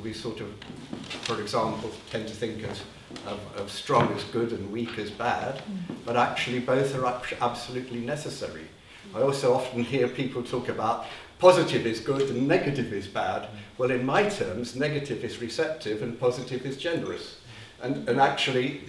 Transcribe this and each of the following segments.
we sort of, for example, tend to think of strong as good and weak as bad, but actually both are absolutely necessary. I also often hear people talk about positive is good and negative is bad. Well, in my terms, negative is receptive and positive is generous. And actually,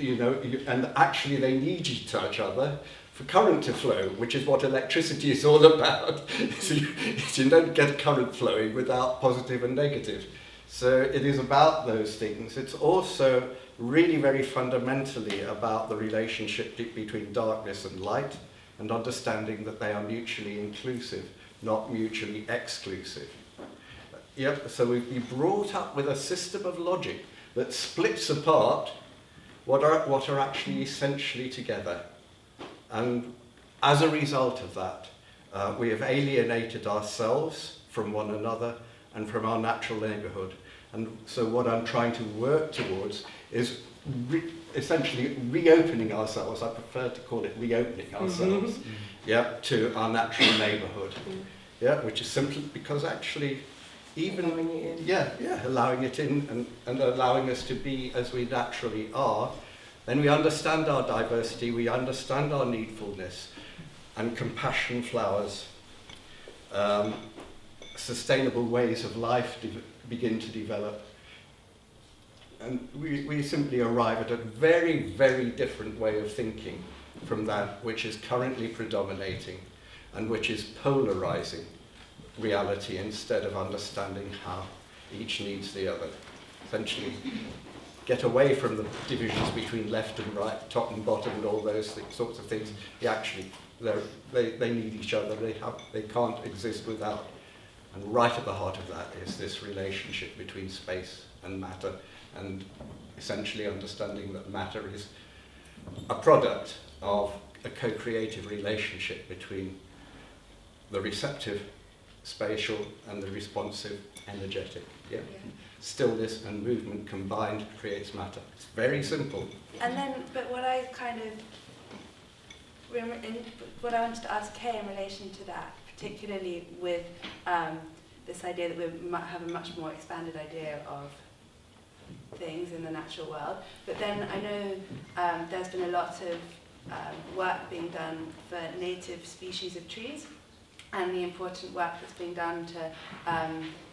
actually they need each other for current to flow, which is what electricity is all about. So you don't get current flowing without positive and negative. So it is about those things. It's also really very fundamentally about the relationship between darkness and light, and understanding that they are mutually inclusive, not mutually exclusive. Yep, so we've been brought up with a system of logic that splits apart what are actually essentially together. And as a result of that, we have alienated ourselves from one another and from our natural neighbourhood. And so what I'm trying to work towards is essentially reopening ourselves. I prefer to call it reopening ourselves, to our natural neighbourhood. Which is simply because actually even allowing it in and allowing us to be as we naturally are, then we understand our diversity, we understand our needfulness, and compassion flowers. Sustainable ways of life begin to develop. And we simply arrive at a very, very different way of thinking from that which is currently predominating and which is polarizing reality instead of understanding how each needs the other. Essentially, get away from the divisions between left and right, top and bottom, and all those sorts of things. They need each other. They can't exist without. And right at the heart of that is this relationship between space and matter, and essentially understanding that matter is a product of a co-creative relationship between the receptive spatial and the responsive energetic. Stillness and movement combined creates matter. It's very simple. And then, but what I what I wanted to ask Kay in relation to that, particularly with this idea that we might have a much more expanded idea of things in the natural world, but then I know there's been a lot of work being done for native species of trees, and the important work that's being done to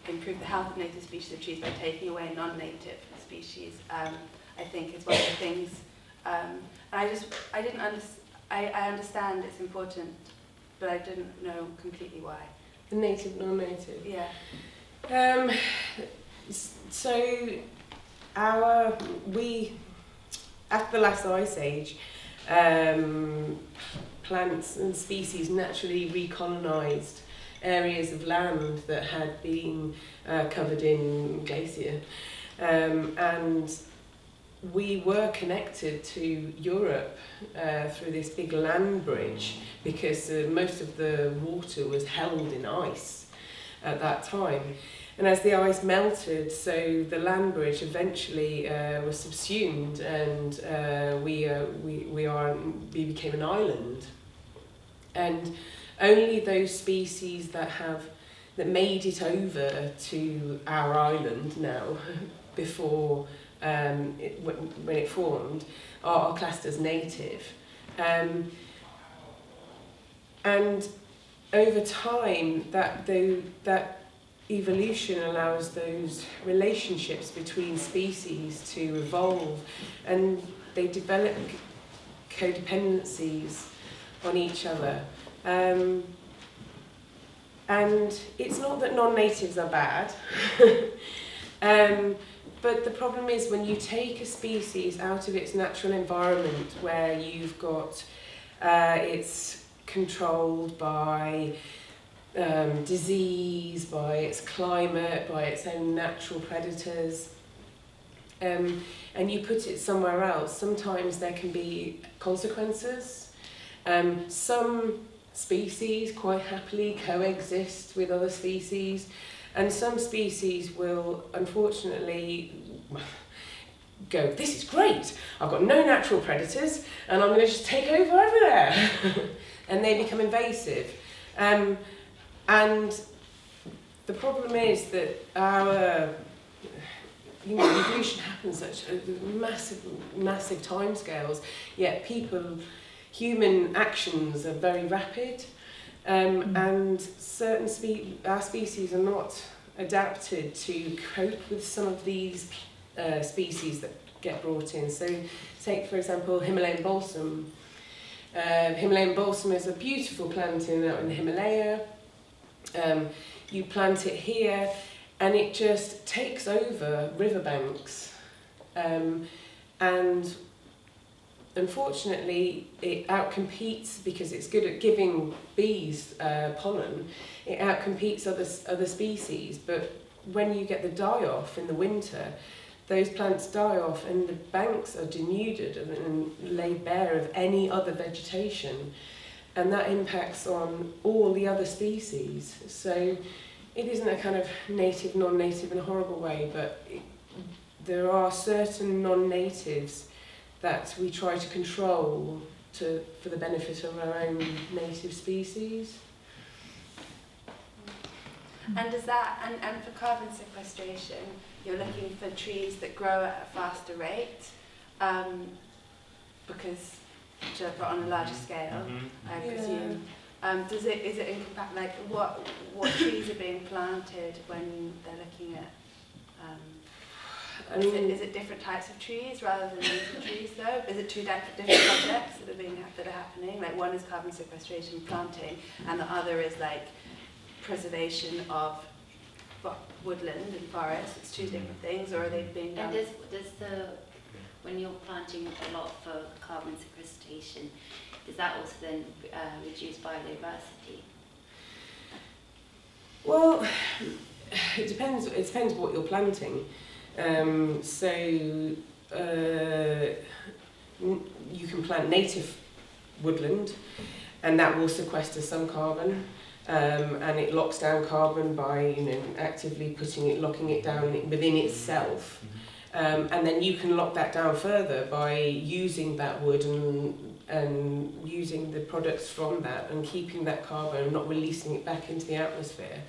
improve the health of native species of trees by taking away non-native species, I think is one of the things. And I understand it's important, but I didn't know completely why. The native, non-native. Yeah. So after the last ice age, plants and species naturally recolonised areas of land that had been covered in glacier, and we were connected to Europe through this big land bridge because most of the water was held in ice at that time. And as the ice melted, so the land bridge eventually was subsumed, and we became an island. And only those species that made it over to our island now, before when it formed, are classed as native. And over time, that evolution allows those relationships between species to evolve, and they develop codependencies on each other. And it's not that non-natives are bad, but the problem is when you take a species out of its natural environment, where you've got it's controlled by disease, by its climate, by its own natural predators, and you put it somewhere else, sometimes there can be consequences. Some species quite happily coexist with other species, and some species will unfortunately go, this is great, I've got no natural predators and I'm going to just take over everywhere. And they become invasive. And the problem is that our evolution happens such massive timescales, yet human actions are very rapid, and certain our species are not adapted to cope with some of these species that get brought in. So take, for example, Himalayan balsam. Himalayan balsam is a beautiful plant out in the Himalaya. You plant it here and it just takes over riverbanks. And unfortunately, it outcompetes, because it's good at giving bees pollen, it outcompetes other species. But when you get the die-off in the winter, those plants die off and the banks are denuded and laid bare of any other vegetation. And that impacts on all the other species. So it isn't a kind of native, non-native in a horrible way, but there are certain non-natives that we try to control for the benefit of our own native species. And does that, and for carbon sequestration, you're looking for trees that grow at a faster rate, because but on a larger scale, I presume. Is it incompatible? Like what trees are being planted when they're looking at? Is it different types of trees rather than native trees though? Is it two different projects that are happening? Like one is carbon sequestration planting, and the other is like preservation of woodland and forest. It's two different things, or are they being done? And when you're planting a lot for carbon sequestration, does that also then reduce biodiversity? Well, it depends. It depends what you're planting. You can plant native woodland, and that will sequester some carbon, and it locks down carbon by actively locking it down within itself. And then you can lock that down further by using that wood and using the products from that and keeping that carbon and not releasing it back into the atmosphere.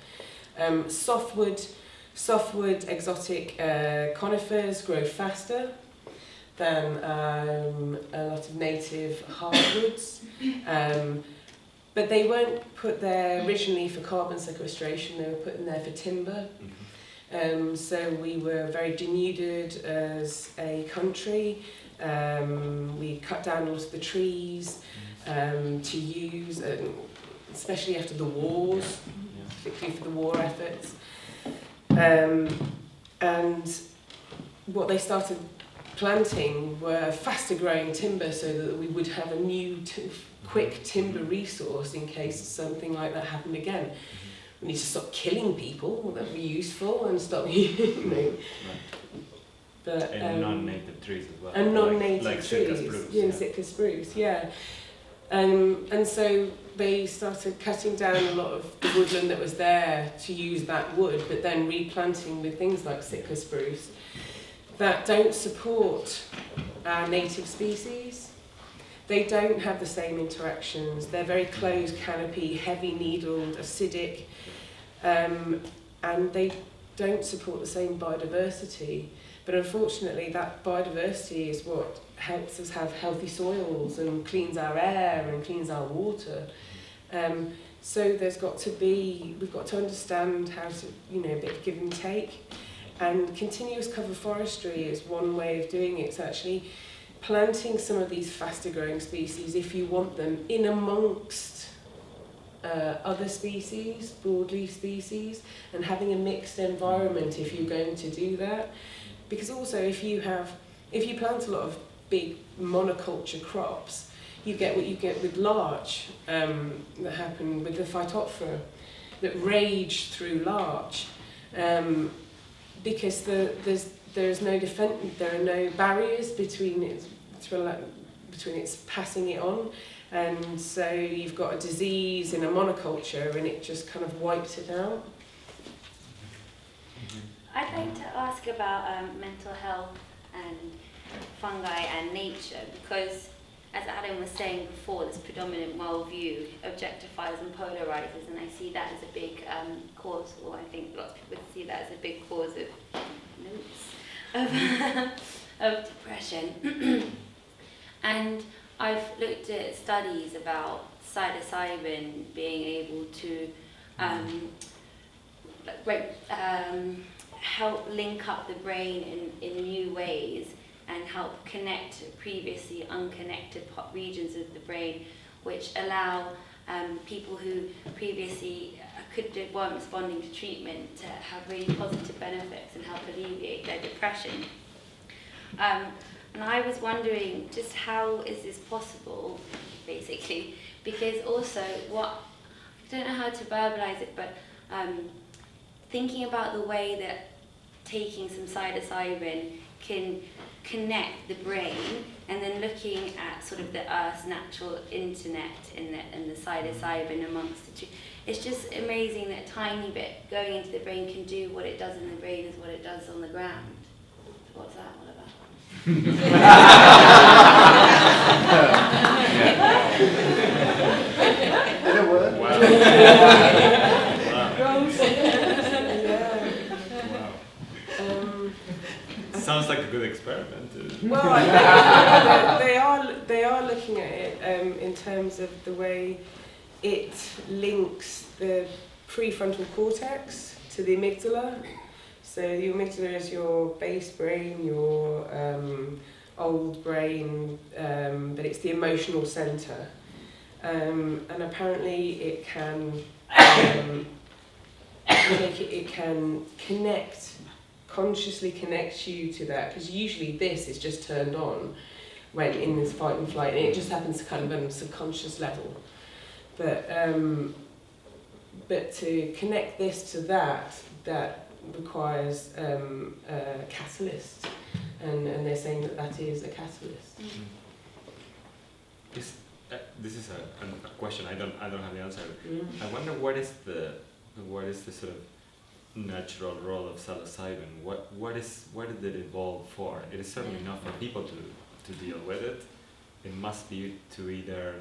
Softwood exotic conifers grow faster than a lot of native hardwoods. But they weren't put there originally for carbon sequestration, they were put in there for timber. So we were very denuded as a country. We cut down a lot of the trees to use, especially after the wars, particularly for the war efforts. And what they started planting were faster growing timber so that we would have a new quick timber resource in case something like that happened again. We need to stop killing people that were useful and stop, But, and non-native trees as well. And non-native like trees, Sitka spruce, yeah. And so they started cutting down a lot of the woodland that was there to use that wood, but then replanting with things like Sitka spruce that don't support our native species. They don't have the same interactions. They're very closed canopy, heavy needled, acidic, and they don't support the same biodiversity. But unfortunately, that biodiversity is what helps us have healthy soils and cleans our air and cleans our water. So we've got to understand how to, a bit of give and take. And continuous cover forestry is one way of doing it. It's actually planting some of these faster growing species, if you want them, in amongst other species, broadleaf species, and having a mixed environment if you're going to do that. Because also if you plant a lot of big monoculture crops, you get what you get with larch that happen with the Phytophthora that rage through larch, because there are no barriers between its passing it on, and so you've got a disease in a monoculture and it just kind of wipes it out. I'd like to ask about mental health and fungi and nature, because as Alan was saying before, this predominant worldview objectifies and polarizes, and I see that as a big cause, or I think lots of people see that as a big cause of of depression. And I've looked at studies about psilocybin being able to help link up the brain in new ways and help connect previously unconnected regions of the brain, which allow people who previously weren't responding to treatment to have really positive benefits and help alleviate their depression. And I was wondering just how is this possible, basically, because also I don't know how to verbalize it, but thinking about the way that taking some psilocybin can connect the brain, and then looking at sort of the Earth's natural internet and the psilocybin amongst the two. It's just amazing that a tiny bit going into the brain can do what it does in the brain is what it does on the ground. So what's that all about? In a word. Sounds like a good experiment. Well, they are looking at it in terms of the way it links the prefrontal cortex to the amygdala. So the amygdala is your base brain, your old brain, but it's the emotional centre. And apparently it can it can consciously connect you to that, because usually this is just turned on when in this fight and flight, and it just happens kind of on a subconscious level. But to connect this to that requires a catalyst, and they're saying that is a catalyst. This is a question I don't have the answer. I wonder what is the sort of natural role of psilocybin? What did it evolve for? It is certainly not for people to deal with it. It must be to either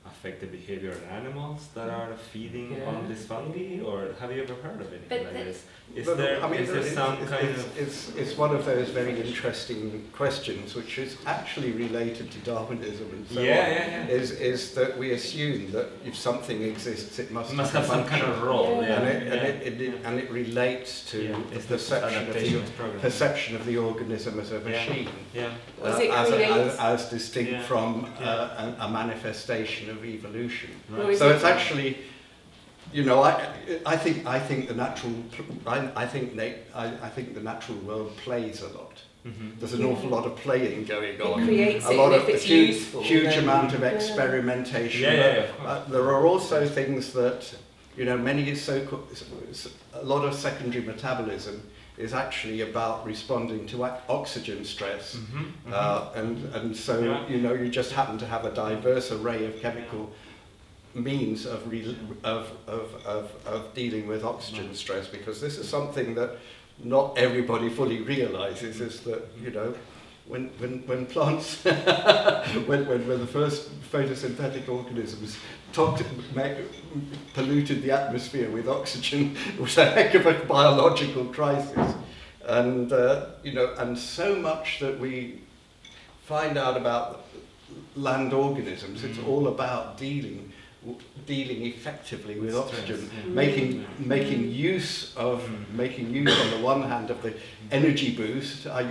affect the behavior of animals that are feeding on this fungi, or have you ever heard of anything like this? Is there some kind of... It's one of those very interesting questions, which is actually related to Darwinism and so on. Is that we assume that if something exists, it must have some kind of role, and it relates to the perception of the organism as a machine, as distinct from a manifestation of evolution. Right. So it's actually, you know, I think the natural world plays a lot. Mm-hmm. There's an awful lot of playing going on. It creates a lot it, of if it's useful, huge amount of experimentation. There are also things that, you know, a lot of secondary metabolism is actually about responding to oxygen stress, and so you know, you just happen to have a diverse array of chemical means of dealing with oxygen stress, because this is something that not everybody fully realizes, is that, you know, when plants when the first photosynthetic organisms polluted the atmosphere with oxygen, it was a heck of a biological crisis. And you know, and so much that we find out about land organisms, it's all about dealing effectively with oxygen, making use on the one hand of the energy boost. I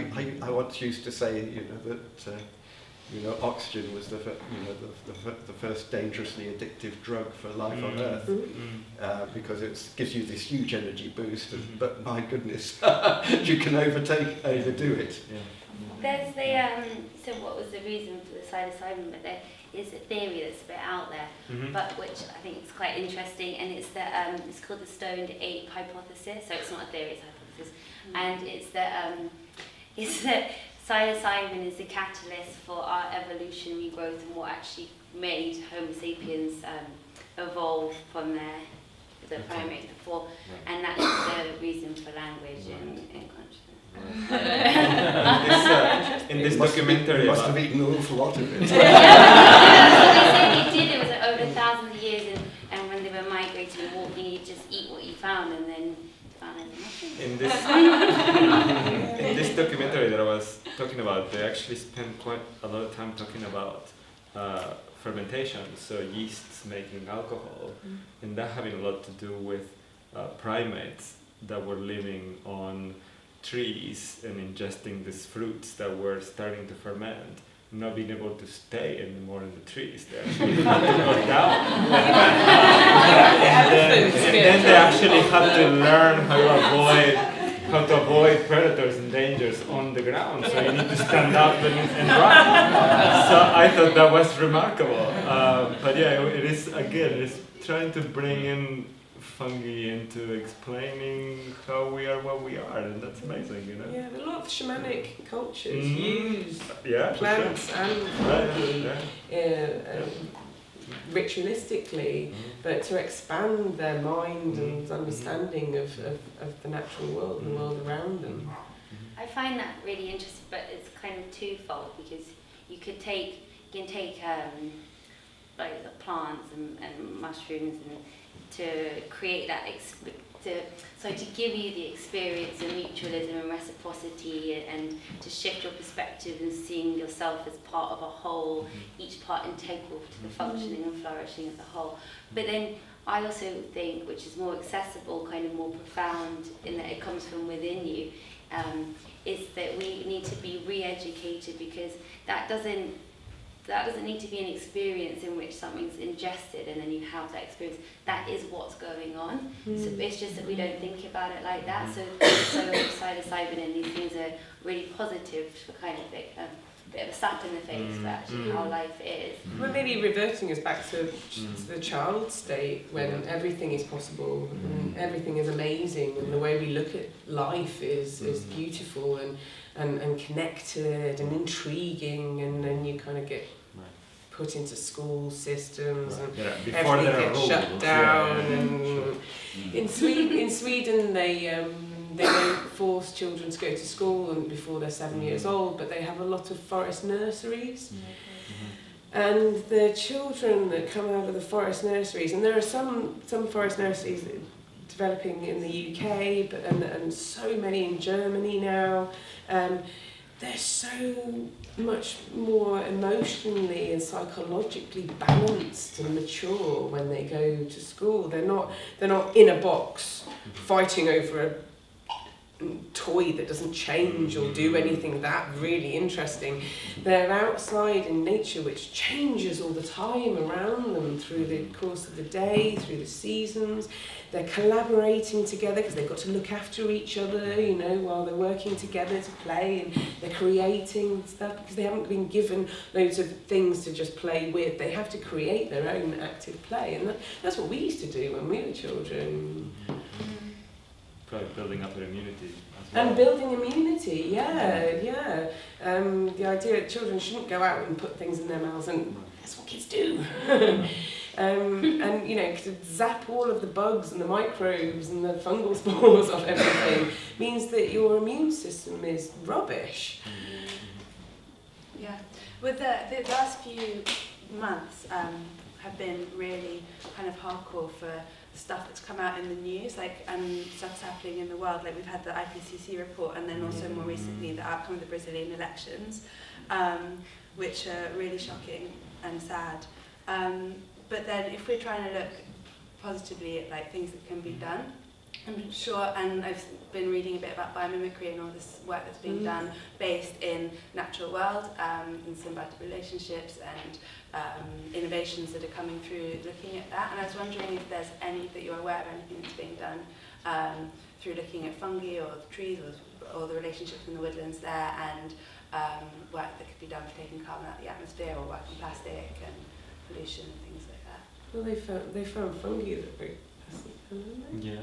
once used to say, you know, that you know, oxygen was the first dangerously addictive drug for life on Earth, because it gives you this huge energy boost, but my goodness, you can overdo it. There's so what was the reason for the psilocybin? But there is a theory that's a bit out there, but which I think is quite interesting, and it's that it's called the stoned ape hypothesis. So it's not a theory, it's a hypothesis, and it's that psilocybin is the catalyst for our evolutionary growth and what actually made Homo sapiens evolve from the primates before, and that's the reason for language and consciousness. In this documentary, must have eaten an awful lot of it. That's what they say they did. It was like over thousands of years, and when they were migrating and walking, you just eat what you found, and then found nothing. In this documentary was talking about, they actually spent quite a lot of time talking about fermentation, so yeasts making alcohol, and that having a lot to do with primates that were living on trees and ingesting these fruits that were starting to ferment, not being able to stay anymore in the trees. They actually had to go down. and then they actually had to learn how to avoid predators and dangers on the ground. So you need to stand up and run. So I thought that was remarkable. But yeah, it is, again, it's trying to bring in fungi into explaining how we are what we are, and that's amazing, you know. Yeah, a lot of shamanic cultures use plants sure. and fungi ritualistically, but to expand their mind and understanding of the natural world and the world around them. I find that really interesting, but it's kind of twofold, because you can take like the plants and mushrooms and to create that to give you the experience of mutualism and reciprocity, and to shift your perspective and seeing yourself as part of a whole, each part integral to the functioning and flourishing as a whole. But then I also think, which is more accessible, kind of more profound, in that it comes from within you, is that we need to be re-educated, because that doesn't need to be an experience in which something's ingested and then you have that experience. That is what's going on. So it's just that we don't think about it like that. So psilocybin and these things are really positive for kind of a bit of a slap in the face for actually how life is. Well, maybe reverting us back to the child state, when everything is possible and everything is amazing, and the way we look at life is beautiful and connected and intriguing, and then you kind of get put into school systems and everything gets shut down. And in Sweden they don't force children to go to school before they're 7 years old, but they have a lot of forest nurseries. And the children that come out of the forest nurseries, and there are some forest nurseries developing in the UK, but and so many in Germany now. They're so much more emotionally and psychologically balanced and mature when they go to school. They're not in a box fighting over a toy that doesn't change or do anything that really interesting. They're outside in nature, which changes all the time around them through the course of the day, through the seasons. They're collaborating together because they've got to look after each other, you know, while they're working together to play, and they're creating stuff because they haven't been given loads of things to just play with. They have to create their own active play, and that's what we used to do when we were children. Probably building up their immunity as well. And building immunity, yeah. The idea that children shouldn't go out and put things in their mouths, and that's what kids do. And you know, to zap all of the bugs and the microbes and the fungal spores off everything means that your immune system is rubbish. Yeah. With the last few months have been really kind of hardcore for stuff that's come out in the news, like, and stuff's happening in the world. Like, we've had the IPCC report, and then also more recently the outcome of the Brazilian elections, which are really shocking and sad. But then if we're trying to look positively at like things that can be done, I'm sure, and I've been reading a bit about biomimicry and all this work that's being done based in natural world, in symbiotic relationships and innovations that are coming through looking at that. And I was wondering if there's any that you're aware of, anything that's being done through looking at fungi or the trees or the relationships in the woodlands there, and work that could be done for taking carbon out of the atmosphere, or work on plastic and pollution and things like that. Well, they found fungi that are very plastic, haven't they? Yeah.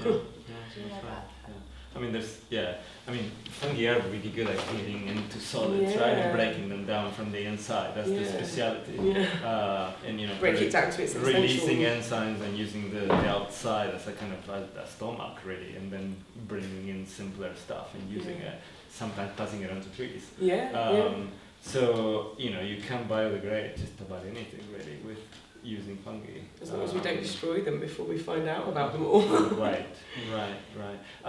Do you know about that? I mean, fungi are really good at getting into solids, right, and breaking them down from the inside. That's the speciality. Yeah. And you know, break it down to its releasing enzymes and using the outside as a kind of a stomach, really, and then bringing in simpler stuff and using it. Sometimes passing it on to trees. So you know, you can biodegrade just about anything, really, with using fungi. As long as we don't destroy them before we find out about them all. Right.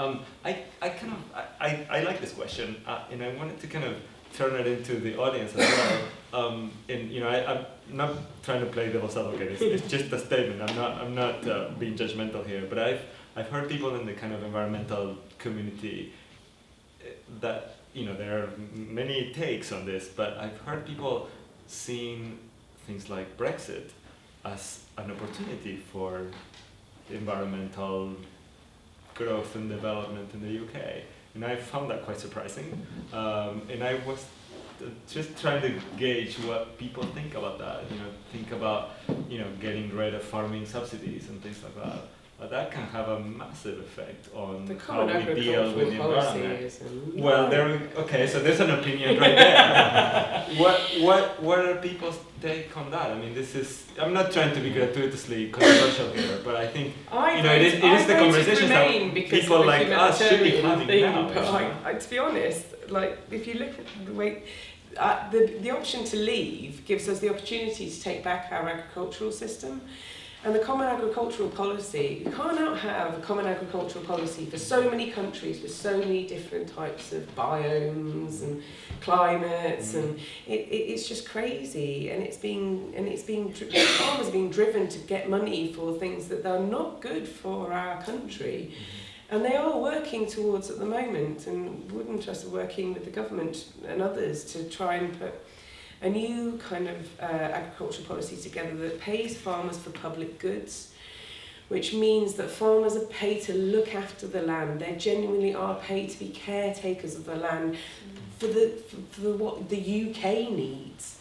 I like this question, and I wanted to kind of turn it into the audience as well. And I'm not trying to play devil's advocate. It's just a statement. I'm not being judgmental here. But I've heard people in the kind of environmental community that there are many takes on this. But I've heard people seeing things like Brexit as an opportunity for environmental growth and development in the UK. And I found that quite surprising. And I was just trying to gauge what people think about that. Think about, getting rid of farming subsidies and things like that. But that can have a massive effect on how we deal with the environment. Okay, so there's an opinion right there. What are people's take on that? I mean, I'm not trying to be gratuitously controversial here, but I think it is the conversations that people like us should be having now. But to be honest, if you look at the way the option to leave gives us the opportunity to take back our agricultural system. And the Common Agricultural Policy, you can't have a Common Agricultural Policy for so many countries with so many different types of biomes and climates, and it's just crazy. And farmers are being driven to get money for things that are not good for our country. And they are working towards at the moment, and Wood and Trust are working with the government and others to try and put a new kind of agricultural policy together that pays farmers for public goods, which means that farmers are paid to look after the land. They genuinely are paid to be caretakers of the land for what the UK needs.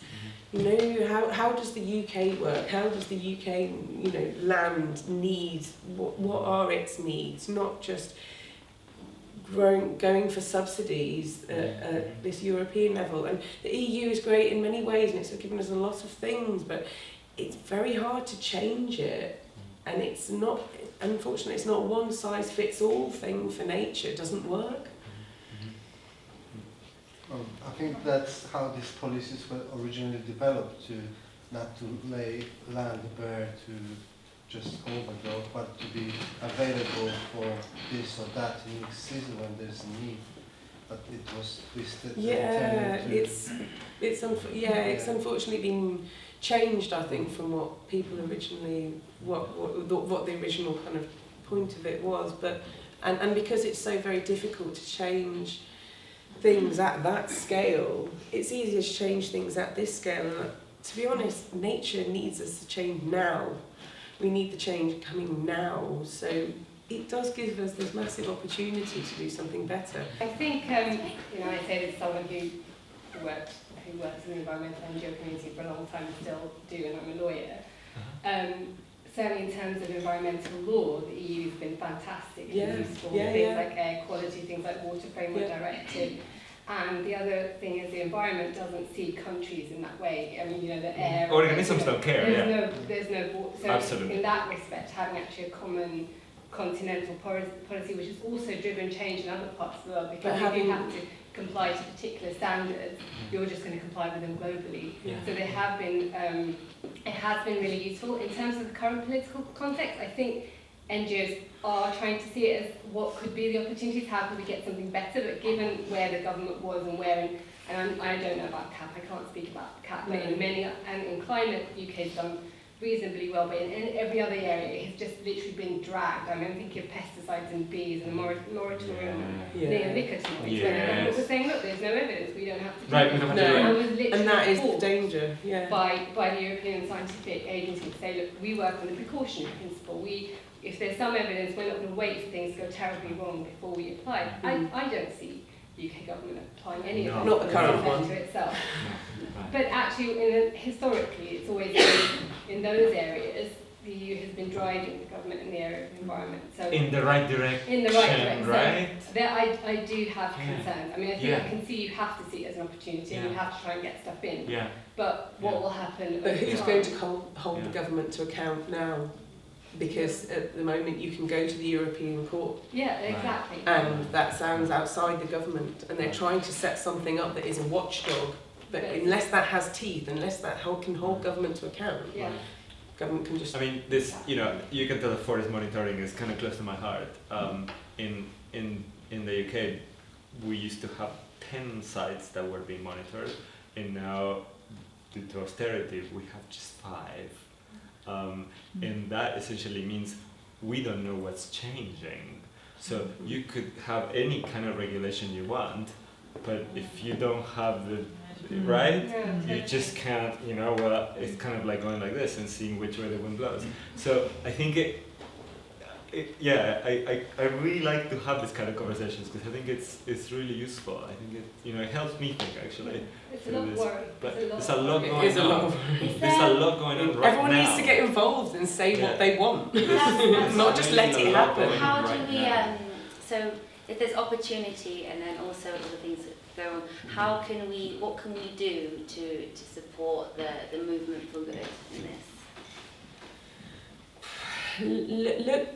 How does the UK work? How does the UK, land need? What are its needs? Not just going for subsidies at this European level. And the EU is great in many ways, and it's given us a lot of things, but it's very hard to change it. And it's not, unfortunately, it's not one size fits all thing for nature. It doesn't work. I think that's how these policies were originally developed, not to lay land bare to just overgrowth, but to be available for this or that in each season when there's a need. But it was twisted. It's unfortunately been changed, I think, from what people originally, what the original kind of point of it was. But and because it's so very difficult to change things at that scale, it's easier to change things at this scale. And to be honest, nature needs us to change now. We need the change coming now. So it does give us this massive opportunity to do something better. I think, I say this as someone who works in the environmental NGO community for a long time and still do, and I'm a lawyer. Certainly in terms of environmental law, the EU has been fantastic and useful. Things like air quality, things like water framework directive. And the other thing is the environment doesn't see countries in that way. I mean, the air... Organisms don't care, There's no... So absolutely. In that respect, having actually a common continental policy, which has also driven change in other parts of the world, because if you have to comply to particular standards, you're just going to comply with them globally. So they have been... it has been really useful. In terms of the current political context, I think NGOs are trying to see it as what could be the opportunities, how could we get something better, but given where the government was and where, and I don't know about CAP, I can't speak about CAP, but in many, and in climate, UK's done reasonably well, but in every other area, it has just literally been dragged. I mean, I'm thinking of pesticides and bees and the moratorium and neonicotinoids, where the government was saying, look, there's no evidence, we don't have to do it. We don't have to do it. And was literally And that is the danger, by the European Scientific Agency to say, look, we work on the precautionary principle. If there's some evidence, we're not going to wait for things to go terribly wrong before we apply. I don't see the UK government applying any of not the current one to itself. But actually, historically, it's always been in those areas. The EU has been driving the government in the area of the environment. So in the right direction. In the right direction, right? So there, I do have concerns. I mean, I think I can see you have to see it as an opportunity, and you have to try and get stuff in. But what will happen? But who's going to hold the government to account now? Because at the moment you can go to the European Court. Yeah, exactly. And that sounds outside the government, and they're trying to set something up that is a watchdog. But unless that has teeth, unless that can hold government to account, government can just... I mean, this, you know, you can tell that forest monitoring is kind of close to my heart. In the UK, we used to have 10 sites that were being monitored, and now, due to austerity, we have just 5. And that essentially means we don't know what's changing. So you could have any kind of regulation you want, but if you don't have the right, you just can't, you know, well, it's kind of like going like this and seeing which way the wind blows. So I think I really like to have this kind of conversations, because I think it's really useful. I think it helps me think, actually. It's a lot of worry. But It's there's a lot going on. There's There's a lot going on right Everyone now. needs to get involved and say what they want. That's Not just let it happen. How do right we, now. so if there's opportunity and then also other things that go on, what can we do to support the movement for good in this?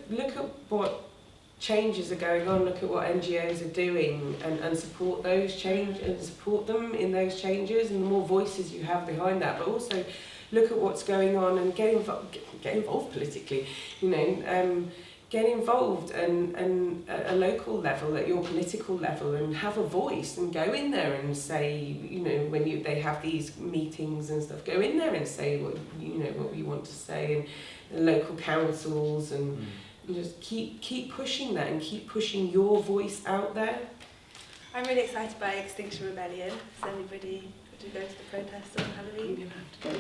Look at what changes are going on, look at what NGOs are doing, and support those change and support them in those changes, and the more voices you have behind that, but also look at what's going on and get involved politically, get involved and at a local level, at your political level, and have a voice and go in there and say, when they have these meetings and stuff, go in there and say what you want to say, and local councils and just keep pushing that and keep pushing your voice out there. I'm really excited by Extinction Rebellion. Does anybody to go to the protest on Halloween?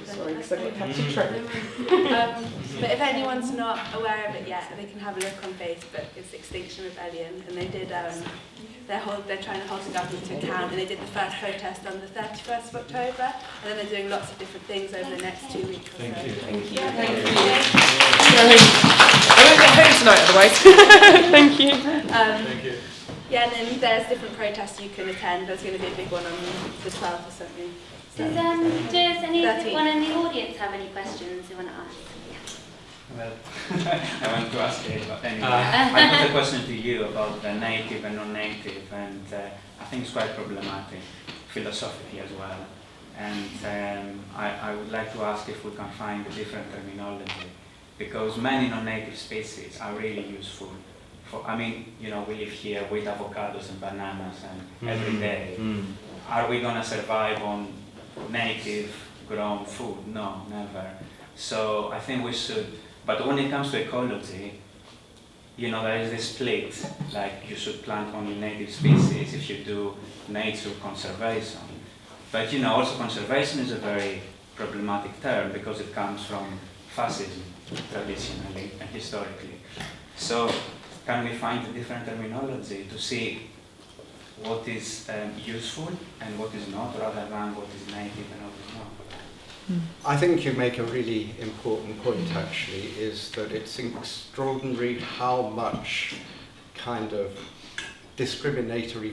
Sorry, because I got catch a train. But if anyone's not aware of it yet, they can have a look on Facebook. It's Extinction Rebellion, and they did. They're trying to hold the government to account, and they did the first protest on the 31st of October, and then they're doing lots of different things over the next 2 weeks or so. Thank you. Yeah. I won't go home tonight otherwise. Thank you. Thank you. Yeah, and then there's different protests you can attend. There's going to be a big one on the 12th or something. Does anyone in the audience have any questions they want to ask? Well, I want to ask you, but anyway, I put a question to you about the native and non-native, and I think it's quite problematic philosophically as well. And I would like to ask if we can find a different terminology, because many non-native species are really useful. We live here with avocados and bananas and every day. Are we going to survive on native grown food? No, never. So I think we should, but when it comes to ecology, there is this split, like you should plant only native species if you do nature conservation. But also conservation is a very problematic term because it comes from fascism traditionally and historically. So can we find a different terminology to see what is useful and what is not, rather than what is native and what is not? I think you make a really important point, actually, is that it's extraordinary how much kind of discriminatory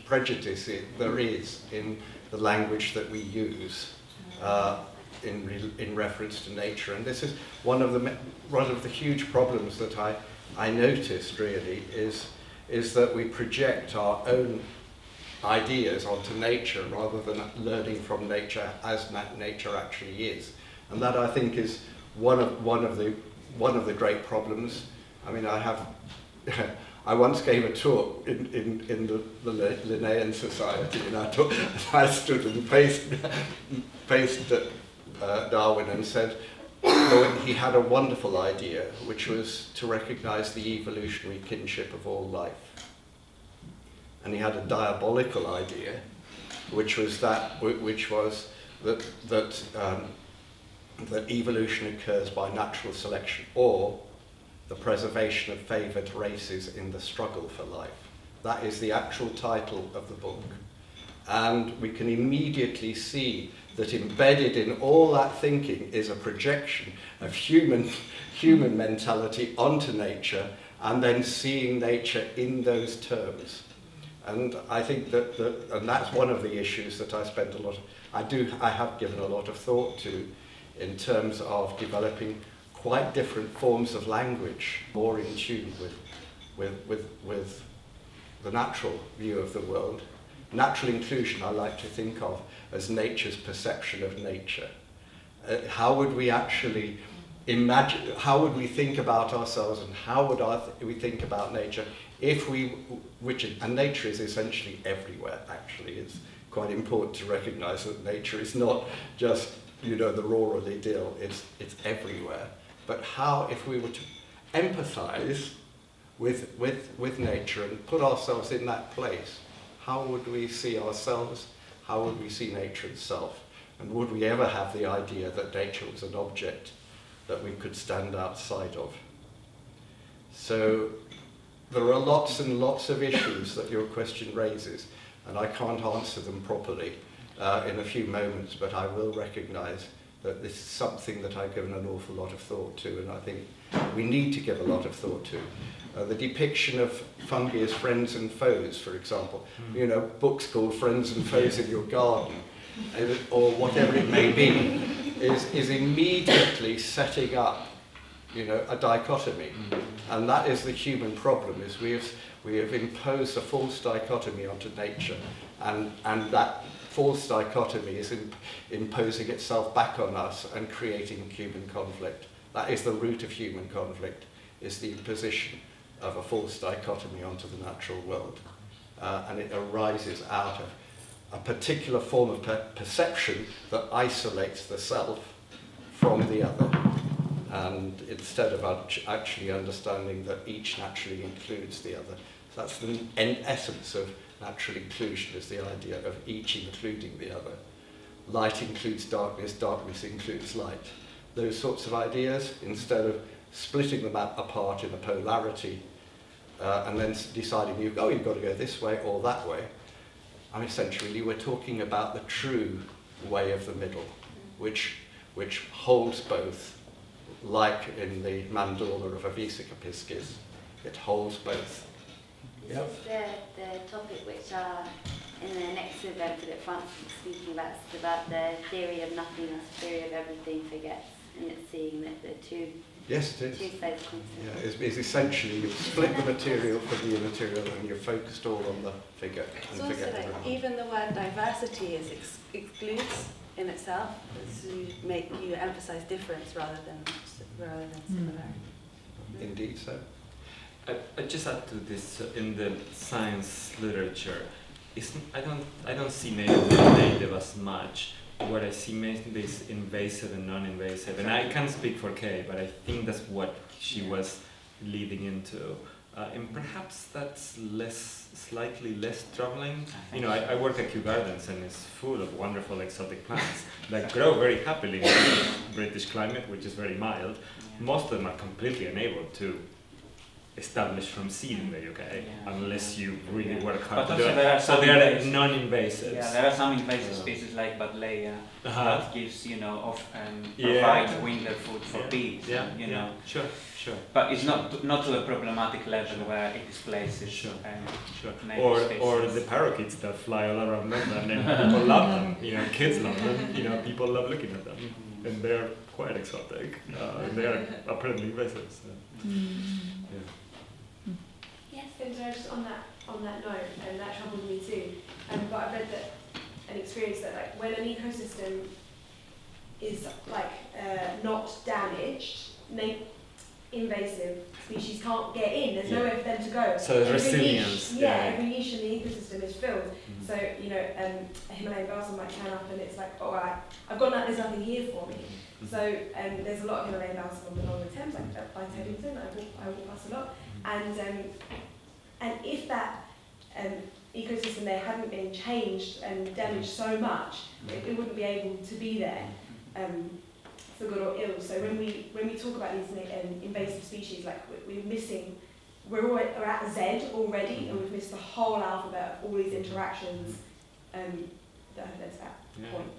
prejudice there is in the language that we use in reference to nature. And this is one of the huge problems that I noticed, really, is that we project our own ideas onto nature rather than learning from nature as nature actually is, and that I think is one of the great problems. I mean, I once gave a talk in the Linnean Society, and I stood and faced at Darwin and said, he had a wonderful idea, which was to recognize the evolutionary kinship of all life. And he had a diabolical idea, which was that evolution occurs by natural selection or the preservation of favored races in the struggle for life. That is the actual title of the book. And we can immediately see that embedded in all that thinking is a projection of human mentality onto nature, and then seeing nature in those terms. And I think and that's one of the issues that I spent I have given a lot of thought to, in terms of developing quite different forms of language, more in tune with the natural view of the world. Natural inclusion I like to think of as nature's perception of nature. How would we actually imagine, how would we think about ourselves and how would we think about nature if we, and nature is essentially everywhere actually. It's quite important to recognize that nature is not just, the raw or the ideal, it's everywhere. But how, if we were to empathize with nature and put ourselves in that place, how would we see ourselves? How would we see nature itself? And would we ever have the idea that nature was an object that we could stand outside of? So there are lots and lots of issues that your question raises, and I can't answer them properly in a few moments, but I will recognize that this is something that I've given an awful lot of thought to, and I think we need to give a lot of thought to. The depiction of fungi as friends and foes, for example, books called Friends and Foes in Your Garden, or whatever it may be, is immediately setting up, a dichotomy. And that is the human problem, is we have imposed a false dichotomy onto nature, and that false dichotomy is imposing itself back on us and creating human conflict. That is the root of human conflict, is the imposition of a false dichotomy onto the natural world. And it arises out of a particular form of perception that isolates the self from the other. And instead of actually understanding that each naturally includes the other. So that's the essence of natural inclusion, is the idea of each including the other. Light includes darkness, darkness includes light. Those sorts of ideas, instead of splitting them apart in a polarity and then deciding you've got to go this way or that way. And essentially we're talking about the true way of the middle, which holds both, like in the mandala of Avicii Piscis, it holds both. This is the topic which in the next event that Francis was speaking about, is about the theory of nothingness, theory of everything forgets, and it's seeing that the two Yes, it is. two sides concept. Yeah, it's essentially you split the material from the immaterial and you're focused all on the figure It's and also forget like everyone. even the word diversity is excludes in itself, so you emphasize difference rather than similarity. Indeed so. I just add to this in the science literature. I don't see native as much. What I see mainly is invasive and non-invasive, and I can't speak for Kay, but I think that's what she was leading into, and perhaps that's slightly less troubling. I work at Kew Gardens, and it's full of wonderful exotic plants that grow very happily in the British climate, which is very mild. Most of them are completely unable to establish from seed in the UK unless you really work hard to do it. So they are non-invasive. Yeah, there are some invasive species like Buddleia that gives, provides winter food for bees. Yeah, sure. But it's not to a problematic level where it displaces. Sure. Native Or species. the parakeets that fly all around London, and people love them. Kids love them. People love looking at them, and they're quite exotic. And they are apparently invasive. So. Yes, and so just on that note, and that troubled me too. But I read that an experience that when an ecosystem is not damaged, invasive species can't get in. There's nowhere for them to go. So resilience. Every niche in the ecosystem is filled. Mm-hmm. So a Himalayan balsam might turn up, and it's like, there's nothing here for me. Mm-hmm. So there's a lot of Himalayan balsam along the Thames, like by Teddington. I walk past a lot, and if that ecosystem there hadn't been changed and damaged so much, it wouldn't be able to be there. For good or ill. So when we talk about these invasive species, we're at Z already, and we've missed the whole alphabet of all these interactions that have led to that point.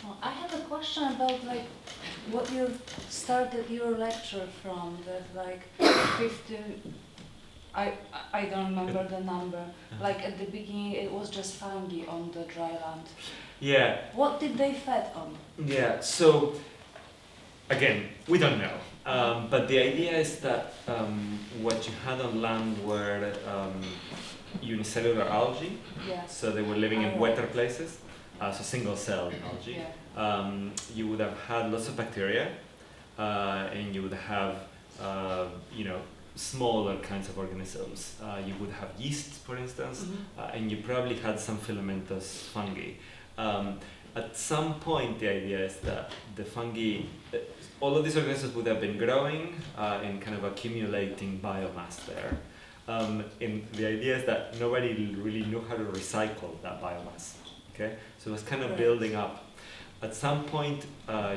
Well, I have a question about what you started your lecture from, that 50. I don't remember the number. At the beginning, it was just fungi on the dry land. Yeah. What did they fed on? Yeah. So, again, we don't know. But the idea is that what you had on land were unicellular algae. Yeah. So they were living in wetter places. so single-celled algae. Yeah. You would have had lots of bacteria, and you would have, smaller kinds of organisms. You would have yeast, for instance, and you probably had some filamentous fungi. At some point, the idea is that the fungi, all of these organisms would have been growing and kind of accumulating biomass there. And the idea is that nobody really knew how to recycle that biomass. Okay, so it was kind of building up. At some point,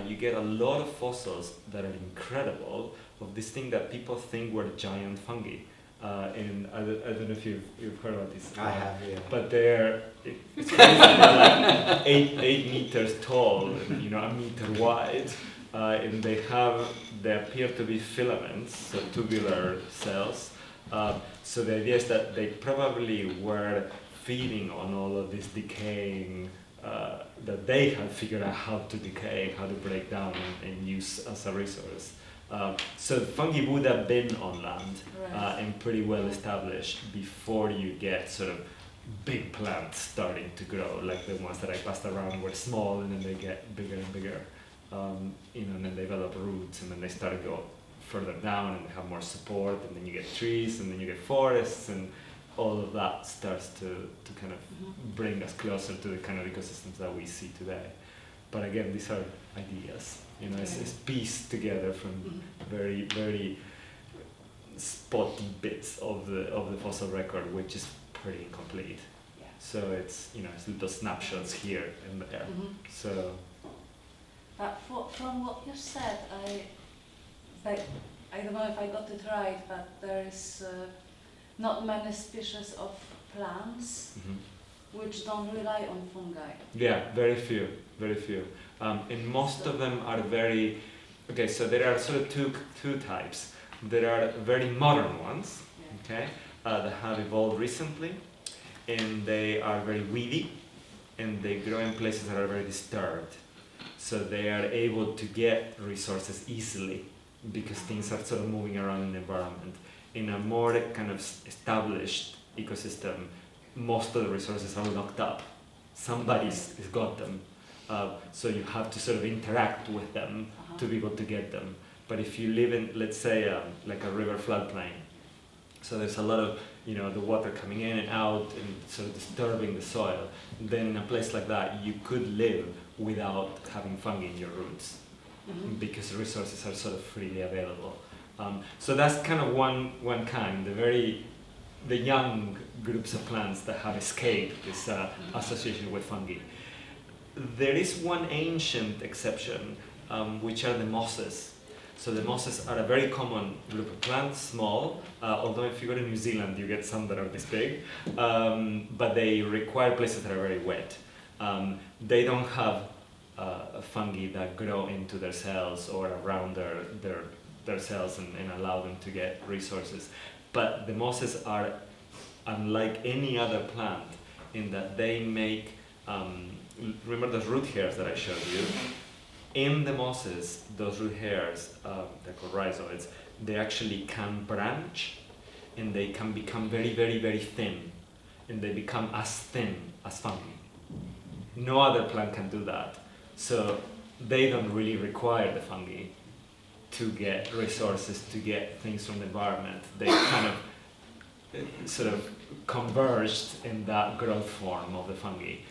you get a lot of fossils that are incredible of this thing that people think were giant fungi. And I don't know if you've heard about this. I have, yeah. But it's crazy. They're like 8 meters tall, and a meter wide, and they appear to be filaments, so tubular cells. So the idea is that they probably were feeding on all of this decaying that they had figured out how to decay, how to break down and use as a resource. So fungi would have been on land and pretty well established before you get sort of big plants starting to grow, like the ones that I passed around were small and then they get bigger and bigger, and then they develop roots and then they start to go further down and they have more support, and then you get trees and then you get forests, and all of that starts to kind of bring us closer to the kind of ecosystems that we see today. But again, these are ideas. It's pieced together from very, very spotty bits of the fossil record, which is pretty incomplete. Yeah. So it's it's little snapshots here and there. So. From what you said, I don't know if I got it right, but there is not many species of plants which don't rely on fungi. Yeah, very few. And most of them are very, so there are sort of two types. There are very modern ones, that have evolved recently, and they are very weedy, and they grow in places that are very disturbed. So they are able to get resources easily because things are sort of moving around in the environment. In a more kind of established ecosystem, most of the resources are locked up. Somebody's got them. So you have to sort of interact with them to be able to get them. But if you live in, let's say, like a river floodplain, so there's a lot of, the water coming in and out and sort of disturbing the soil, then in a place like that, you could live without having fungi in your roots because the resources are sort of freely available. So that's kind of one kind, the young groups of plants that have escaped this association with fungi. There is one ancient exception, which are the mosses. So the mosses are a very common group of plants, small, although if you go to New Zealand you get some that are this big, but they require places that are very wet. They don't have fungi that grow into their cells or around their cells and allow them to get resources. But the mosses are unlike any other plant in that they make, remember those root hairs that I showed you? In the mosses, those root hairs, they're called rhizoids, they actually can branch and they can become very, very, very thin, and they become as thin as fungi. No other plant can do that. So they don't really require the fungi to get resources, to get things from the environment. They kind of sort of converged in that growth form of the fungi.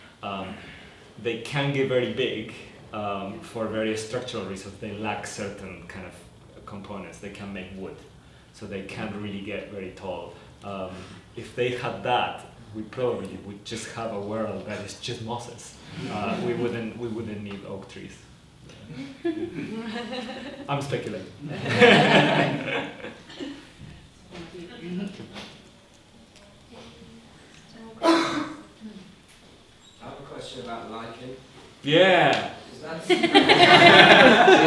They can get very big for various structural reasons. They lack certain kind of components. They can make wood, so they can't really get very tall. If they had that, we probably would just have a world that is just mosses. We wouldn't need oak trees. I'm speculating. I have a question about lichen. Yeah. Is that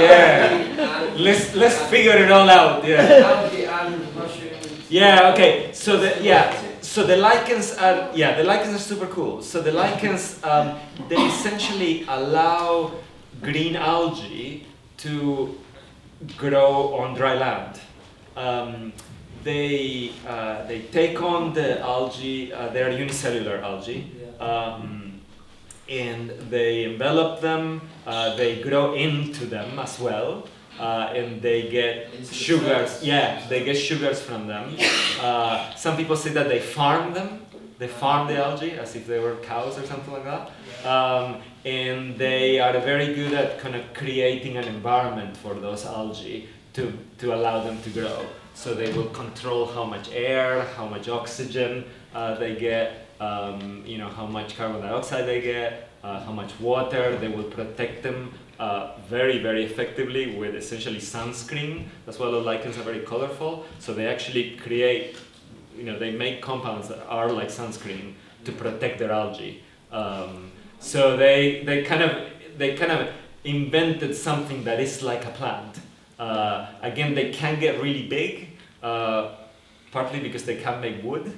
Yeah. Let's figure it all out. Yeah. algae and mushrooms? Yeah. Okay. So the lichens are super cool. So the lichens they essentially allow green algae to grow on dry land. They take on the algae. They are unicellular algae, and they envelop them, they grow into them as well, and they get sugars. Yeah, they get sugars from them. Some people say that they farm them. They farm the algae as if they were cows or something like that. And they are very good at kind of creating an environment for those algae to allow them to grow. So they will control how much air, how much oxygen they get, how much carbon dioxide they get, how much water. They will protect them very, very effectively with essentially sunscreen. That's why the lichens are very colorful. So they actually create, they make compounds that are like sunscreen to protect their algae. So they kind of invented something that is like a plant. Again, they can get really big, partly because they can't make wood.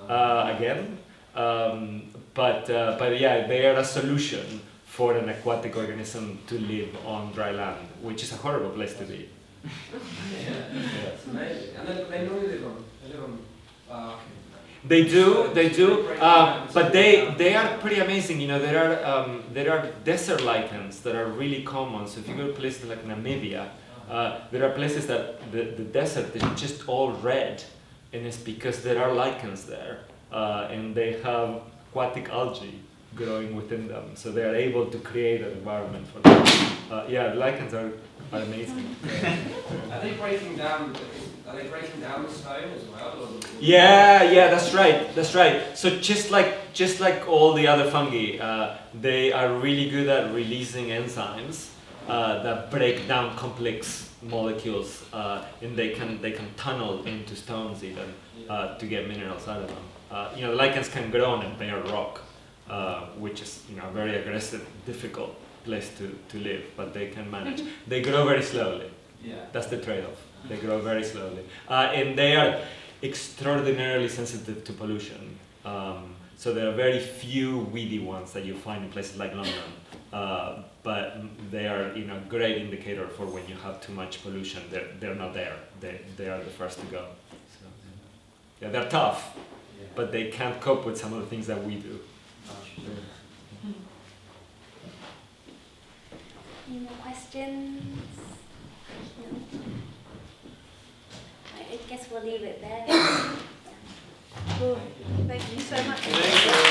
Again, but yeah, they are a solution for an aquatic organism to live on dry land, which is a horrible place to be. It's amazing. And they normally live on. They do, but they are pretty amazing. There are desert lichens that are really common. So if you go to places like Namibia, there are places that the desert is just all red, and it's because there are lichens there, and they have aquatic algae growing within them, so they are able to create an environment for them. The lichens are amazing. Are they breaking down? Are they breaking down the stone as well? Or Yeah, that's right. So just like all the other fungi, they are really good at releasing enzymes that break down complex molecules, and they can tunnel into stones even to get minerals out of them. The lichens can grow on a bare rock, which is a very aggressive, difficult place to live, but they can manage. They grow very slowly. Yeah. That's the trade-off. They grow very slowly, and they are extraordinarily sensitive to pollution. So there are very few weedy ones that you find in places like London, but they are a great indicator for when you have too much pollution. They're not there. They are the first to go. So, yeah, they're tough, but they can't cope with some of the things that we do. Any more questions? No? I guess we'll leave it there. Cool. Thank you so much. Thank you.